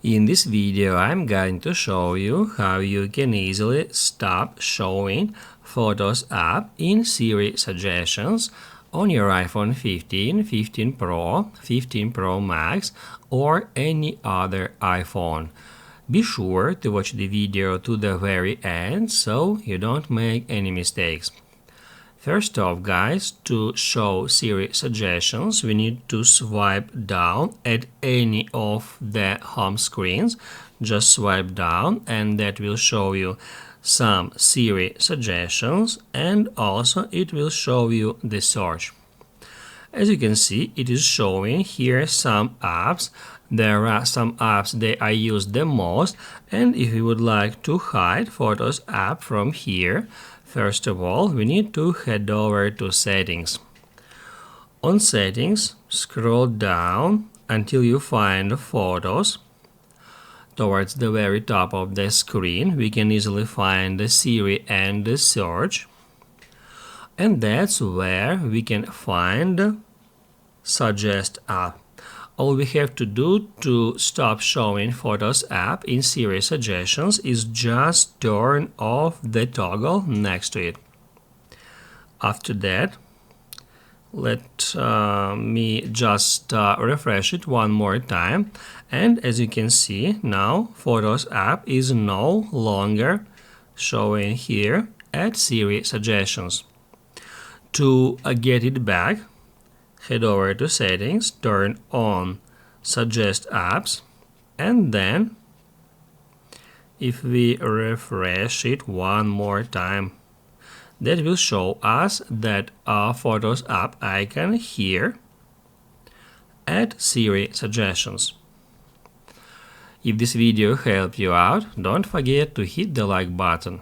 In this video, I'm going to show you how you can easily stop showing Photos app in Siri suggestions on your iPhone 15, 15 Pro, 15 Pro Max, or any other iPhone. Be sure to watch the video to the very end so you don't make any mistakes. First off, guys, to show Siri suggestions, we need to swipe down at any of the home screens. Just swipe down and that will show you some Siri suggestions, and also it will show you the search. As you can see, it is showing here some apps. There are some apps that I use the most, and if you would like to hide Photos app from here, first of all, we need to head over to Settings. On Settings, scroll down until you find Photos. Towards the very top of the screen, we can easily find the Siri and the search. And that's where we can find Suggest app. All we have to do to stop showing Photos app in Siri suggestions is just turn off the toggle next to it. After that, let me just refresh it one more time, and as you can see, now Photos app is no longer showing here at Siri suggestions. To get it back, head over to Settings, turn on Suggest apps, and then if we refresh it one more time, that will show us that Photos app icon here at Siri suggestions. If this video helped you out, don't forget to hit the like button.